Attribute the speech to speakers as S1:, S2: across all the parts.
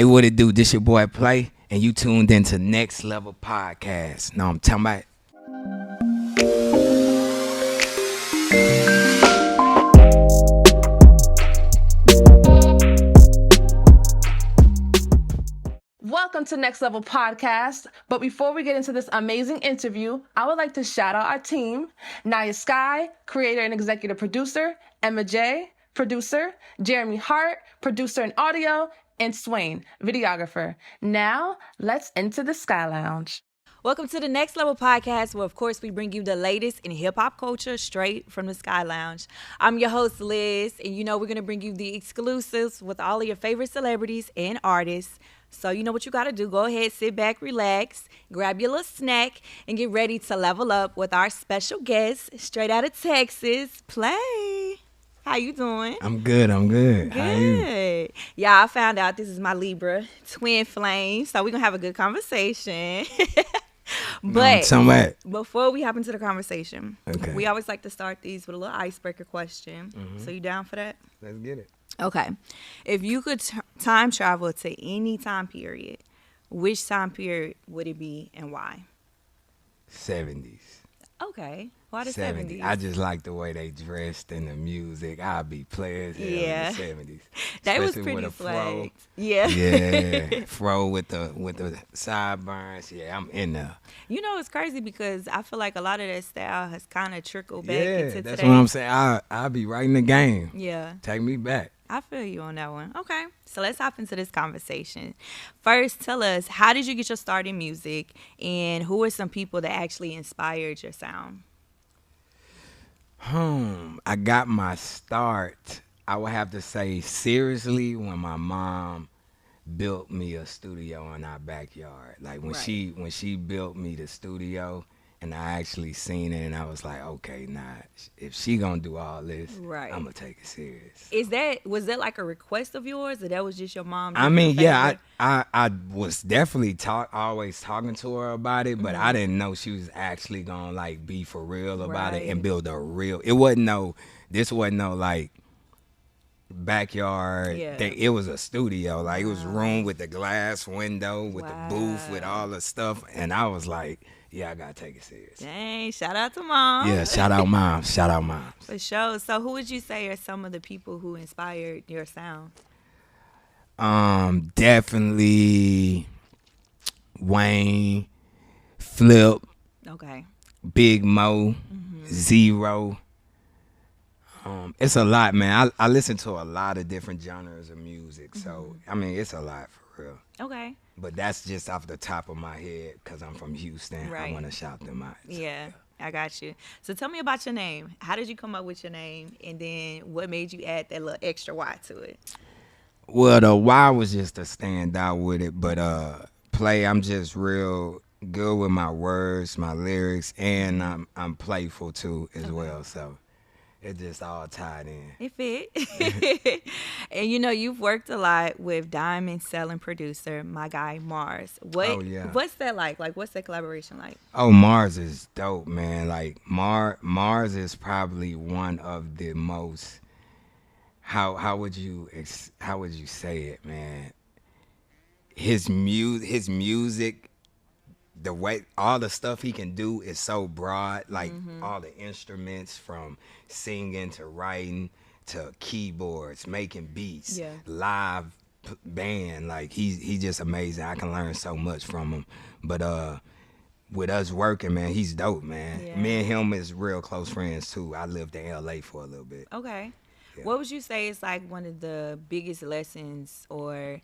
S1: Hey, what it do? This your boy Playy, and you tuned into Next Level Podcast. No, I'm talking about.
S2: Welcome to Next Level Podcast. But before we get into this amazing interview, I would like to shout out our team: Skyy, creator and executive producer; Emma J, producer; Jeremy Hart, producer and audio; and Swain, videographer. Now, let's enter the Sky Lounge.
S3: Welcome to the Next Level Podcast, where, of course, we bring you the latest in hip-hop culture straight from the Sky Lounge. I'm your host, Liz, and we're going to bring you the exclusives with all of your favorite celebrities and artists. So you know what you got to do. Go ahead, sit back, relax, grab your little snack, and get ready to level up with our special guest, straight out of Texas, Playy. How you doing?
S1: I'm good.
S3: Good.
S1: How you?
S3: Yeah, I found out this is my Libra twin flame, so we're going to have a good conversation. But before we hop into the conversation, we always like to start these with a little icebreaker question. So you down for that?
S1: Let's get it.
S3: Okay. If you could time travel to any time period, which time period would it be and why?
S1: 70s.
S3: Okay. Why the 70s?
S1: I just like the way they dressed and the music. I'll be players in the 70s.
S3: That was pretty flagged. Yeah.
S1: Yeah. Fro with the sideburns. Yeah, I'm in there.
S3: You know, it's crazy because I feel like a lot of that style has kind of trickled back into today.
S1: That's what I'm saying. I'll be right in the game.
S3: Yeah.
S1: Take me back.
S3: I feel you on that one. Okay. So let's hop into this conversation. First, tell us, how did you get your start in music, and who are some people that actually inspired your sound?
S1: I got my start, I would have to say, seriously, when my mom built me a studio in our backyard. Like when she built me the studio, and I actually seen it, and I was like, okay, if she gonna do all this, I'm gonna take it serious.
S3: Was that like a request of yours, or that was just your mom?
S1: I mean, yeah, I was definitely always talking to her about it, but I didn't know she was actually gonna like be for real about it and build a real. This wasn't no like backyard. It was a studio. Like it was a room with the glass window, with the booth, with all the stuff, and I was like, yeah, I gotta take it serious.
S3: Dang, shout out to mom.
S1: Yeah, shout out mom. Shout out mom.
S3: For sure. So who would you say are some of the people who inspired your sound?
S1: Definitely Wayne, Flip.
S3: Okay.
S1: Big Mo, Zero. It's a lot, man. I listen to a lot of different genres of music, so I mean, it's a lot for real.
S3: Okay.
S1: But that's just off the top of my head because I'm from Houston.
S3: Right.
S1: I want to shout them out.
S3: Yeah, I got you. So tell me about your name. How did you come up with your name? And then what made you add that little extra Y to it?
S1: Well, the Y was just to stand out with it. But Playy, I'm just real good with my words, my lyrics, and I'm playful too as well. So it just all tied in.
S3: It fit. And you've worked a lot with diamond selling producer, my guy Mars. What's that like? Like, what's that collaboration like?
S1: Oh, Mars is dope, man. Like Mars is probably one of the most. How would you say it, man? His music. The way all the stuff he can do is so broad, like all the instruments from singing to writing to keyboards, making beats, live band. Like he's just amazing. I can learn so much from him. But with us working, man, he's dope, man. Yeah. Me and him is real close friends too. I lived in LA for a little bit.
S3: Okay. Yeah. What would you say is like one of the biggest lessons or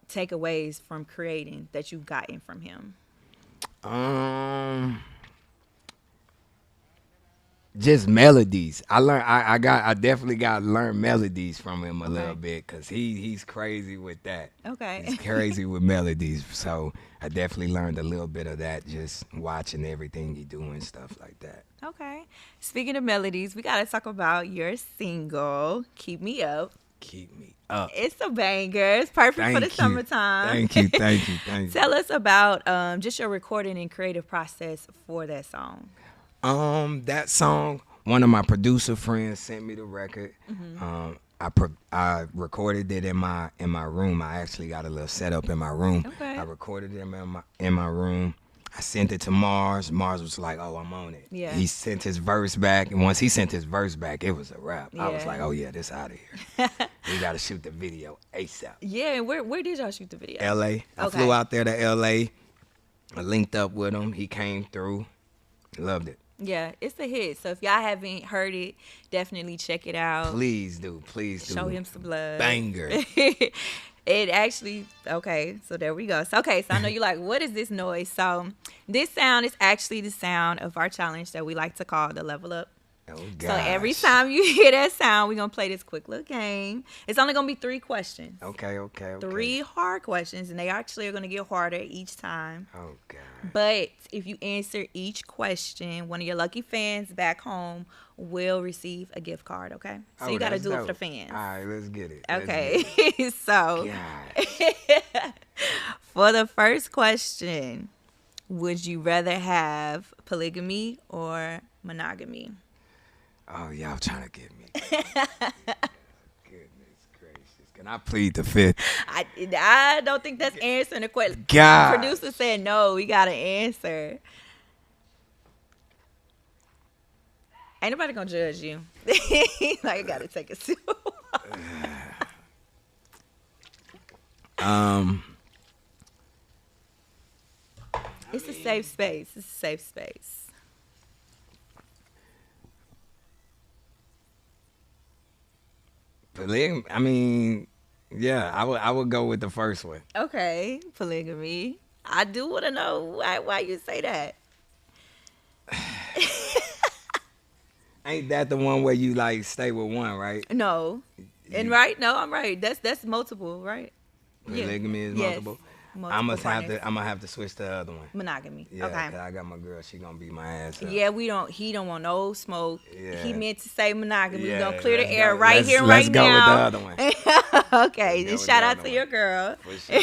S3: takeaways from creating that you've gotten from him?
S1: Just melodies. I definitely got to learn melodies from him a little bit because he's crazy with that.
S3: Okay.
S1: He's crazy with melodies. So I definitely learned a little bit of that just watching everything he do and stuff like that.
S3: Okay. Speaking of melodies, we got to talk about your single, Keep Me Up.
S1: Keep Me Up.
S3: It's a banger. It's perfect for the summertime.
S1: Thank you.
S3: Tell us about just your recording and creative process for that song.
S1: That song, one of my producer friends sent me the record. I recorded it in my room. I actually got a little setup in my room.
S3: Okay.
S1: I recorded it in my room. I sent it to Mars. Mars was like, "Oh, I'm on it."
S3: Yeah.
S1: He sent his verse back, and once he sent his verse back, it was a wrap. I was
S3: Yeah.
S1: like, "Oh yeah, this out of here. We got to shoot the video ASAP."
S3: Yeah, and where did y'all shoot the video?
S1: L.A. I
S3: Okay.
S1: flew out there to L.A. I linked up with him. He came through. Loved it.
S3: Yeah, it's a hit. So if y'all haven't heard it, definitely check it out.
S1: Please do. Please do.
S3: Show him some love.
S1: Banger.
S3: It actually, okay, so there we go. So, okay, so I know you're like, what is this noise? So this sound is actually the sound of our challenge that we like to call the Level Up.
S1: Oh,
S3: So every
S1: gosh.
S3: time you hear that sound, we're going to play this quick little game. It's only going to be 3 questions.
S1: Okay.
S3: 3 hard questions, and they actually are going to get harder each time.
S1: Oh, God.
S3: But if you answer each question, one of your lucky fans back home will receive a gift card, okay? So
S1: Oh,
S3: you got to
S1: that's
S3: do it for
S1: dope.
S3: the fans.
S1: All right, let's get it.
S3: Okay. So
S1: God.
S3: for the first question, would you rather have polygamy or monogamy?
S1: Oh, y'all trying to get me. Goodness gracious. Can I plead the fifth?
S3: I don't think that's answering the question.
S1: God.
S3: Producer said no. We got to answer. Ain't nobody gonna judge you. Like, I gotta take a sip. It's a safe space. It's a safe space.
S1: I mean, yeah, I would go with the first one.
S3: Okay, polygamy. I do want to know why you say that.
S1: Ain't that the one where you like stay with one, right?
S3: No, and right? No, I'm right. That's multiple, right? Yeah.
S1: Polygamy is
S3: Yes.
S1: multiple.
S3: Multiple partners.
S1: I'm gonna have to switch the other one.
S3: Monogamy.
S1: Yeah,
S3: Okay.
S1: 'cause I got my girl. She gonna beat my ass up.
S3: Yeah, he don't want no smoke.
S1: Yeah.
S3: He meant to say monogamy.
S1: Yeah,
S3: We're gonna clear the
S1: let's
S3: air
S1: go.
S3: right
S1: Let's-
S3: here,
S1: let's
S3: right
S1: go with
S3: now.
S1: the other one.
S3: Okay,
S1: Let's go
S3: just
S1: with
S3: shout
S1: the
S3: out
S1: other
S3: to your
S1: one.
S3: girl.
S1: For sure.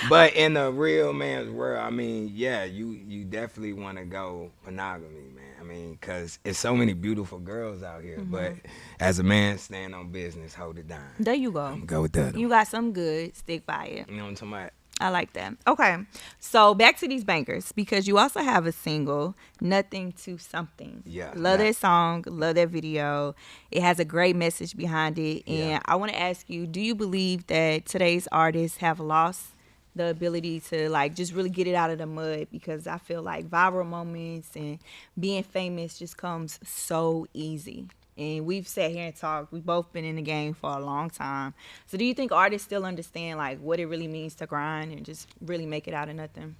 S1: But in the real man's world, I mean, yeah, you definitely want to go monogamy, man. I mean, because it's so many beautiful girls out here. But as a man, stand on business, hold it down.
S3: There you go.
S1: Go with the other
S3: You
S1: one.
S3: got some good. Stick by it.
S1: You know what I'm talking about?
S3: I like that. Okay. So back to these bangers, because you also have a single, Nothing to Something.
S1: Yeah.
S3: Love
S1: Yeah.
S3: that song. Love that video. It has a great message behind it. And
S1: Yeah.
S3: I want to ask you, do you believe that today's artists have lost the ability to like just really get it out of the mud? Because I feel like viral moments and being famous just comes so easy. And we've sat here and talked. We've both been in the game for a long time. So do you think artists still understand like what it really means to grind and just really make it out of nothing?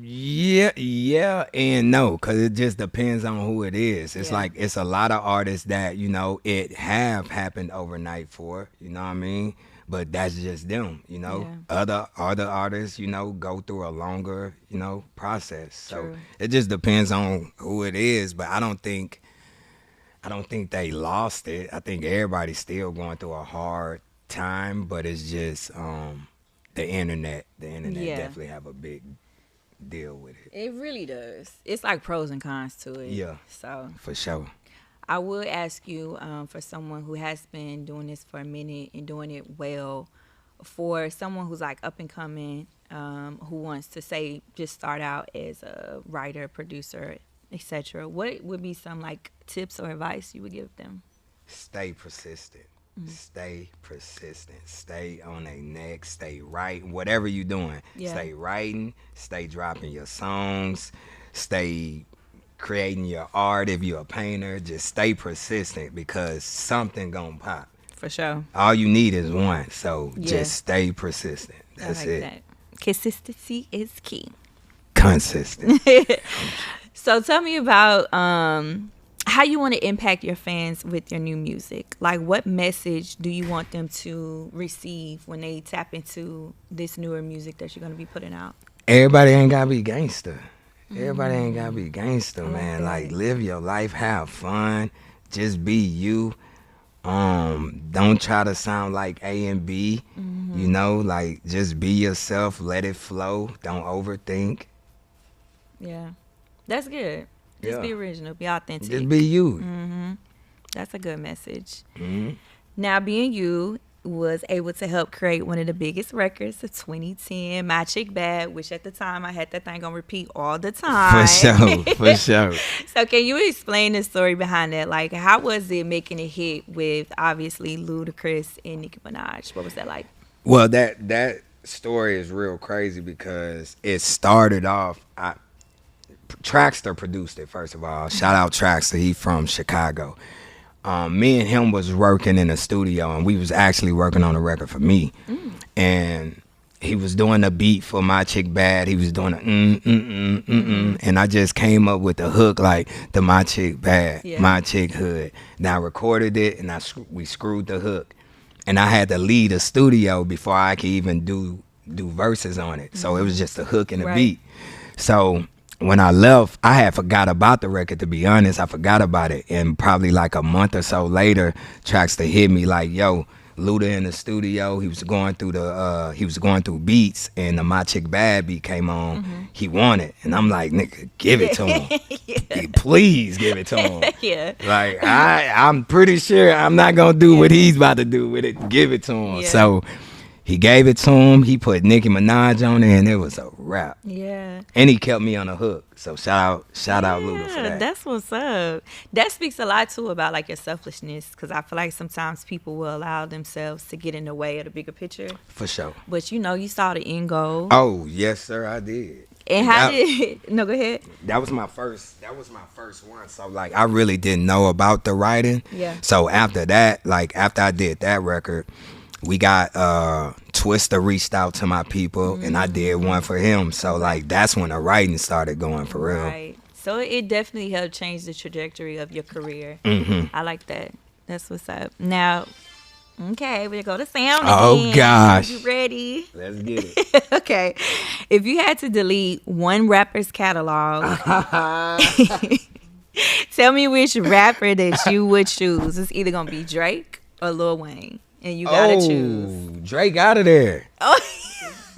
S1: Yeah, and no, because it just depends on who it is. It's
S3: Yeah.
S1: like it's a lot of artists that it have happened overnight for. You know what I mean? But that's just them.
S3: Yeah.
S1: Other artists, go through a longer process. So
S3: True.
S1: it just depends on who it is. But I don't think they lost it. I think everybody's still going through a hard time, but it's just the internet. The internet
S3: Yeah.
S1: definitely have a big deal with it.
S3: It really does. It's like pros and cons to it.
S1: Yeah.
S3: So
S1: For sure.
S3: I would ask you, for someone who has been doing this for a minute and doing it well, for someone who's like up and coming, who wants to say just start out as a writer, producer, etc. What would be some like tips or advice you would give them?
S1: Stay persistent. Stay persistent. Stay on their neck. Stay writing. Whatever you're doing.
S3: Yeah.
S1: Stay writing. Stay dropping your songs. Stay creating your art. If you're a painter, just stay persistent because something gonna pop.
S3: For sure.
S1: All you need is one. So
S3: Yeah.
S1: just stay persistent. That's
S3: I like
S1: it.
S3: that. Consistency is key.
S1: Consistent.
S3: So tell me about how you want to impact your fans with your new music. Like, what message do you want them to receive when they tap into this newer music that you're going to be putting out?
S1: Everybody ain't gotta be gangster. Everybody ain't gotta be gangster, man.
S3: that.
S1: Like live your life, have fun, just be you. Don't try to sound like A and B. Like just be yourself, let it flow. Don't overthink.
S3: Yeah. That's good. Just
S1: Yeah.
S3: be original, be authentic.
S1: Just be you.
S3: That's a good message.
S1: Mm-hmm.
S3: Now, being you was able to help create one of the biggest records of 2010, My Chick Bad, which at the time I had that thing on repeat all the
S1: For
S3: time.
S1: sure, for sure.
S3: So, can you explain the story behind that? Like, how was it making a hit with obviously Ludacris and Nicki Minaj? What was that like?
S1: Well, that story is real crazy because it started off. Traxter produced it, first of all. Shout out Traxter. He from Chicago. Me and him was working in a studio, and we was actually working on a record for me. And he was doing the beat for My Chick Bad. He was doing a and I just came up with the hook like the My Chick Bad,
S3: Yeah.
S1: My Chick Hood. And I recorded it, and we screwed the hook, and I had to leave the studio before I could even do verses on it. So it was just a hook and a
S3: Right.
S1: beat. So when I left, I had forgot about the record, to be honest. I forgot about it. And probably like a month or so later, Traxter hit me like, yo, Luda in the studio. He was going through beats, and the My Chick Bad beat came on. He wanted. And I'm like, nigga, give it to him. Please give it to him.
S3: Yeah.
S1: Like, I'm pretty sure I'm not gonna do what he's about to do with it. Give it to him.
S3: Yeah.
S1: So he gave it to him. He put Nicki Minaj on it, and it was a wrap.
S3: Yeah.
S1: And he kept me on the hook. So shout out Luda for that.
S3: That's what's up. That speaks a lot too about like your selfishness, because I feel like sometimes people will allow themselves to get in the way of the bigger picture.
S1: For sure.
S3: But you know, you saw the end goal.
S1: Oh yes, sir, I did.
S3: And how did no, go ahead.
S1: That was my first one. So like I really didn't know about the writing.
S3: Yeah.
S1: So after that, like after I did that record, we got Twista reached out to my people, and I did one for him. So like that's when the writing started going for real.
S3: Right. So it definitely helped change the trajectory of your career. I like that. That's what's up. Now, okay, we'll go to sound
S1: Oh,
S3: again.
S1: gosh.
S3: You ready?
S1: Let's get it.
S3: Okay. If you had to delete one rapper's catalog, tell me which rapper that you would choose. It's either gonna be Drake or Lil Wayne, and you gotta choose.
S1: Drake out of there.
S3: Oh,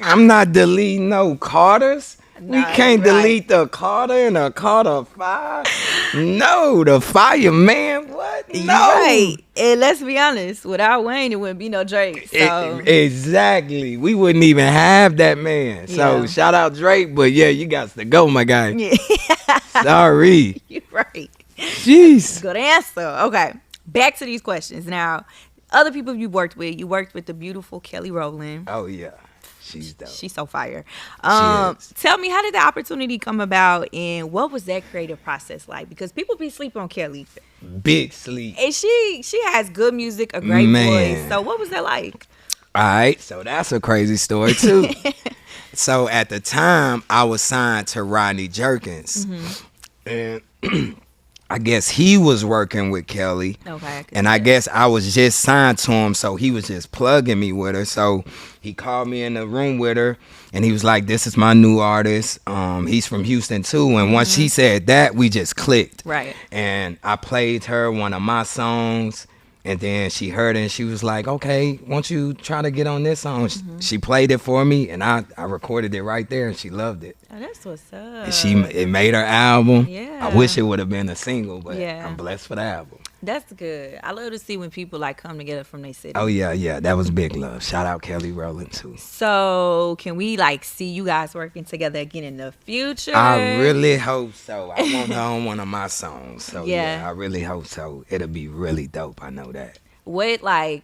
S1: I'm not deleting no Carters. We
S3: Nah,
S1: can't
S3: right.
S1: delete the Carter and the Carter 5. No, the Fireman. What? No.
S3: right. And let's be honest, without Wayne, it wouldn't be no Drake. So
S1: Exactly. We wouldn't even have that man. So
S3: Yeah.
S1: shout out Drake, but yeah, you got to go, my guy.
S3: yeah,
S1: Sorry.
S3: you're right.
S1: Jeez.
S3: Good answer. Okay, back to these questions now. Other people you worked with the beautiful Kelly Rowland.
S1: Oh yeah, she's dope.
S3: She's so fire.
S1: is.
S3: Tell me, how did the opportunity come about, and what was that creative process like? Because people be sleeping on Kelly,
S1: Big sleep.
S3: and she has good music, a great
S1: Man.
S3: voice. So what was that like?
S1: All right, so that's a crazy story too. So at the time, I was signed to Rodney Jerkins, and I guess he was working with Kelly.
S3: Okay.
S1: And I guess I was just signed to him, so he was just plugging me with her. So he called me in the room with her, and he was like, "This is my new artist. He's from Houston too." And once she said that, we just clicked.
S3: Right.
S1: And I played her one of my songs, and then she heard it, and she was like, "Okay, won't you try to get on this song?" She played it for me, and I recorded it right there, and she loved it.
S3: Oh, that's what's up.
S1: And it made her album.
S3: Yeah.
S1: I wish it would have been a single, but
S3: Yeah.
S1: I'm blessed for the album.
S3: That's good. I love to see when people like come together from their city.
S1: Oh yeah, that was big love. Shout out Kelly Rowland too.
S3: So can we like see you guys working together again in the future?
S1: I really hope so. I want her on one of my songs. So
S3: Yeah.
S1: yeah, I really hope so. It'll be really dope. I know that.
S3: What I'm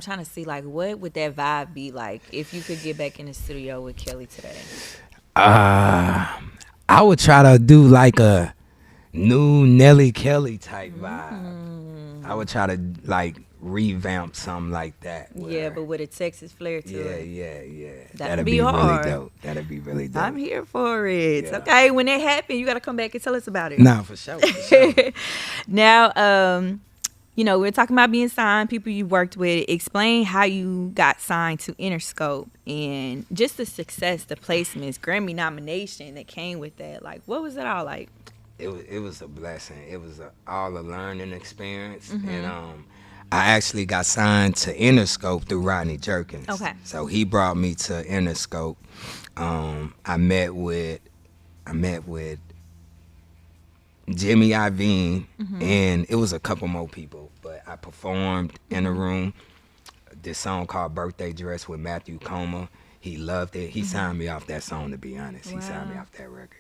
S3: trying to see, like, what would that vibe be like if you could get back in the studio with Kelly today?
S1: I would try to do like a new Nelly Kelly type vibe. I would try to like revamp something like that.
S3: Yeah,
S1: where-
S3: but with a Texas flair to
S1: yeah,
S3: it.
S1: yeah.
S3: That'd be hard.
S1: really dope. That'd be really dope.
S3: I'm here for it.
S1: Yeah.
S3: Okay, when it happens, you gotta come back and tell us about it.
S1: Nah, for sure. For sure.
S3: Now, we're talking about being signed, people you worked with. Explain how you got signed to Interscope and just the success, the placements, Grammy nomination that came with that. Like, what was it all like?
S1: It was a blessing. It was all a learning experience, and I actually got signed to Interscope through Rodney Jerkins.
S3: Okay.
S1: So he brought me to Interscope. I met with Jimmy Iovine, and it was a couple more people, but I performed in a room. This song called "Birthday Dress" with Matthew Coma. He loved it. He signed me off that song. To be honest, he signed me
S3: Wow.
S1: off that record.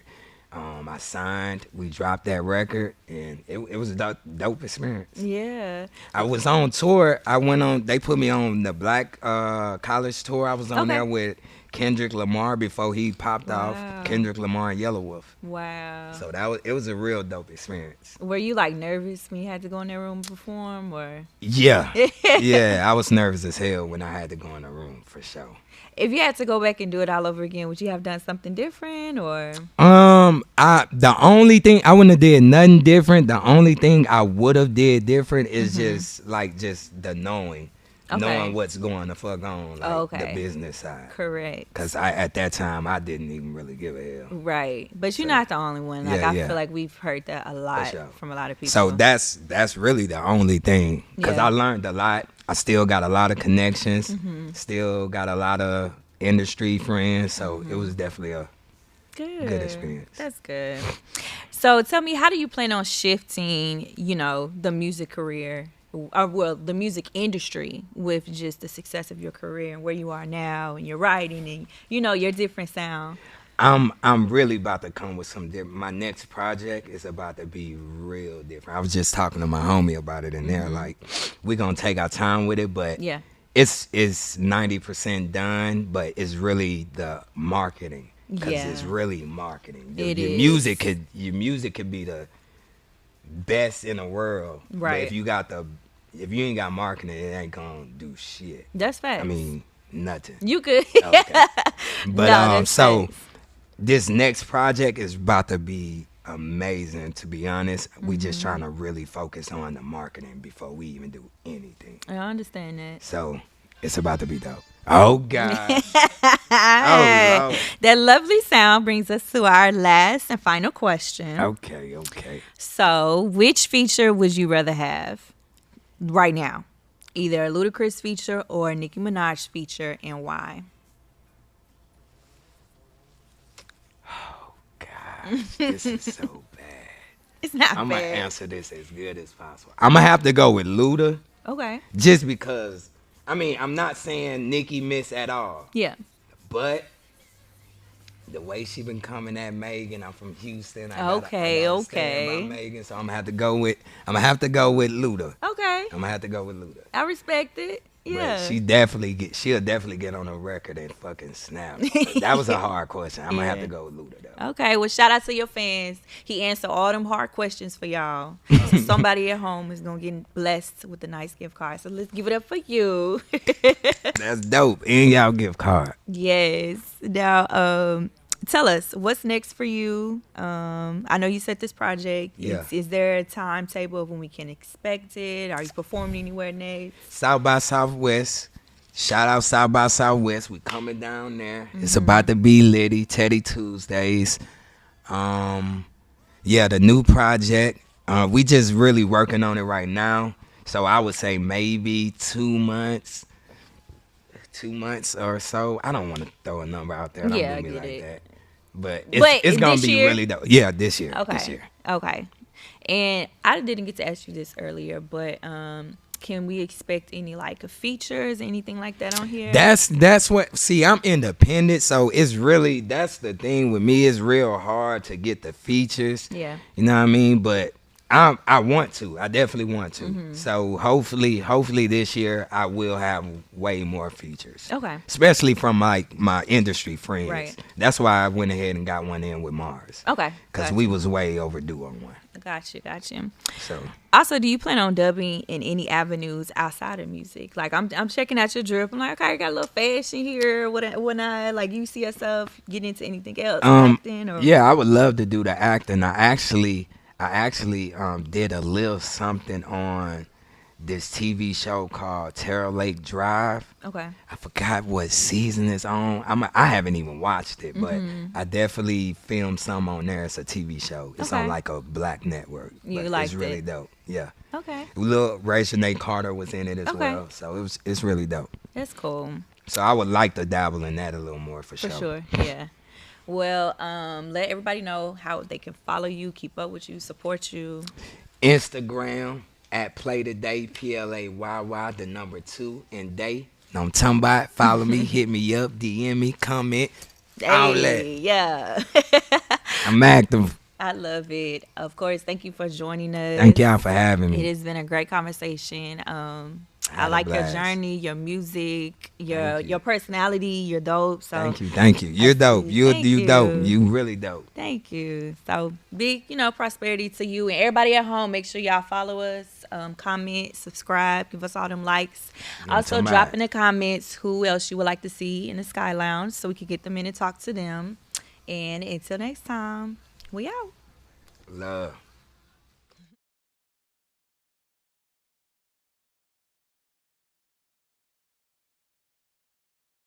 S1: I signed. We dropped that record, and it was a dope experience.
S3: Yeah.
S1: I was on tour. I went on. They put me on the Black College tour. I was on
S3: Okay.
S1: there with Kendrick Lamar before he popped off.
S3: Wow.
S1: Kendrick Lamar and Yellow Wolf.
S3: Wow.
S1: So it was a real dope experience.
S3: Were you like nervous when you had to go in that room and perform, or
S1: Yeah, yeah. I was nervous as hell when I had to go in the room for sure.
S3: if you had to go back and do it all over again, would you have done something different, or?
S1: The only thing I wouldn't have did nothing different. The only thing I would have did different is just the knowing what's going the fuck on, like the business side.
S3: Correct.
S1: Cause at that time I didn't even really give a hell.
S3: Right, but you're not the only one. Like I feel like we've heard that a lot
S1: sure.
S3: from a lot of people.
S1: So that's really the only thing. Cause
S3: Yeah.
S1: I learned a lot. I still got a lot of connections. Still got a lot of industry friends. So it was definitely a good experience.
S3: That's good. So tell me, how do you plan on shifting, the music career, or well, the music industry with just the success of your career and where you are now and your writing and your different sound?
S1: I'm really about to come with some different. My next project is about to be real different. I was just talking to my homie about it, and they're like, "We're gonna take our time with it, but
S3: Yeah.
S1: it's 90% done, but it's really the marketing because
S3: Yeah.
S1: it's really marketing.
S3: It
S1: your
S3: is.
S1: music could be the best in the world, but
S3: Right.
S1: if you ain't got marketing, it ain't gonna do shit.
S3: That's facts.
S1: I mean, nothing.
S3: You good.
S1: Okay. But
S3: that's
S1: so
S3: facts.
S1: this next project is about to be amazing. To be honest, we just trying to really focus on the marketing before we even do anything.
S3: I understand that.
S1: So it's about to be dope. Oh God. Oh Lord.
S3: That lovely sound brings us to our last and final question.
S1: Okay.
S3: So, which feature would you rather have right now? Either a Ludacris feature or a Nicki Minaj feature, and why?
S1: God, this is so bad.
S3: It's not
S1: I'm gonna
S3: fair.
S1: answer this as good as possible. I'm gonna have to go with Luda,
S3: Okay.
S1: just because. I mean, I'm not saying Nicki miss at all.
S3: Yeah.
S1: But the way she been coming at Megan, I'm from Houston. I gotta stand by Megan, so I'm gonna have to go with Luda.
S3: Okay.
S1: I'm gonna have to go with Luda.
S3: I respect it. Yeah.
S1: But she'll definitely get on a record and fucking snap. But that was a hard question. I'm gonna have to go with Luda though.
S3: Okay, well, shout out to your fans. He answered all them hard questions for y'all. So somebody at home is gonna get blessed with a nice gift card. So let's give it up for you.
S1: That's dope. And y'all gift card.
S3: Yes. Now, tell us what's next for you. I know you said this project.
S1: Yeah.
S3: Is there a timetable of when we can expect it? Are you performing anywhere next?
S1: South by Southwest. Shout out South by Southwest. We coming down there. It's about to be litty. Teddy Tuesdays. Yeah, the new project. We just really working on it right now. So I would say maybe 2 months. 2 months or so. I don't want to throw a number out there. Don't
S3: Yeah,
S1: do me
S3: I get
S1: like
S3: it.
S1: that. But
S3: But
S1: it's gonna
S3: this
S1: be
S3: year?
S1: really dope. Yeah, this year.
S3: Okay.
S1: This year.
S3: Okay. And I didn't get to ask you this earlier, but can we expect any like features, anything like that on here?
S1: That's what. See, I'm independent, so it's really that's the thing with me. It's real hard to get the features.
S3: Yeah.
S1: You know what I mean? But I want to. I definitely want to.
S3: Mm-hmm.
S1: So hopefully this year I will have way more features.
S3: Okay.
S1: Especially from like my industry friends.
S3: Right.
S1: That's why I went ahead and got one in with Mars.
S3: Okay.
S1: Because we was way overdue on one.
S3: Got you.
S1: So
S3: Also, do you plan on dubbing in any avenues outside of music? Like I'm checking out your drip. I'm like, okay, you got a little fashion here. What I like? You see yourself getting into anything else? Acting or
S1: yeah, I would love to do the acting. I actually did a little something on this TV show called Terror Lake Drive.
S3: Okay.
S1: I forgot what season it's on. I haven't even watched it, but I definitely filmed some on there. It's a TV show. It's
S3: Okay.
S1: on like a black network.
S3: You
S1: but
S3: liked
S1: it's really
S3: it?
S1: dope. Yeah.
S3: Okay.
S1: Little Rachel Carter was in it as
S3: Okay.
S1: well. So it's really dope.
S3: That's cool.
S1: So I would like to dabble in that a little more for
S3: For
S1: sure.
S3: sure. Yeah. Well, let everybody know how they can follow you, keep up with you, support you.
S1: Instagram at Play Today, PLAYY, the number 2 and day. Know I'm talking about. Follow me, hit me up, DM me, comment, all that.
S3: Hey, yeah.
S1: I'm active.
S3: I love it. Of course, thank you for joining us.
S1: Thank y'all for having
S3: It
S1: me.
S3: has been a great conversation. I
S1: Had a
S3: like your
S1: blast.
S3: journey, your music,
S1: Thank you.
S3: your personality. You're dope. So
S1: Thank you. You're dope.
S3: Thank
S1: You dope.
S3: you.
S1: You really dope.
S3: thank you. So big, prosperity to you and everybody at home. Make sure y'all follow us, comment, subscribe, give us all them likes.
S1: Yeah,
S3: Also,
S1: somebody.
S3: drop in the comments who else you would like to see in the Sky Lounge so we can get them in and talk to them. And until next time, we out.
S1: Love.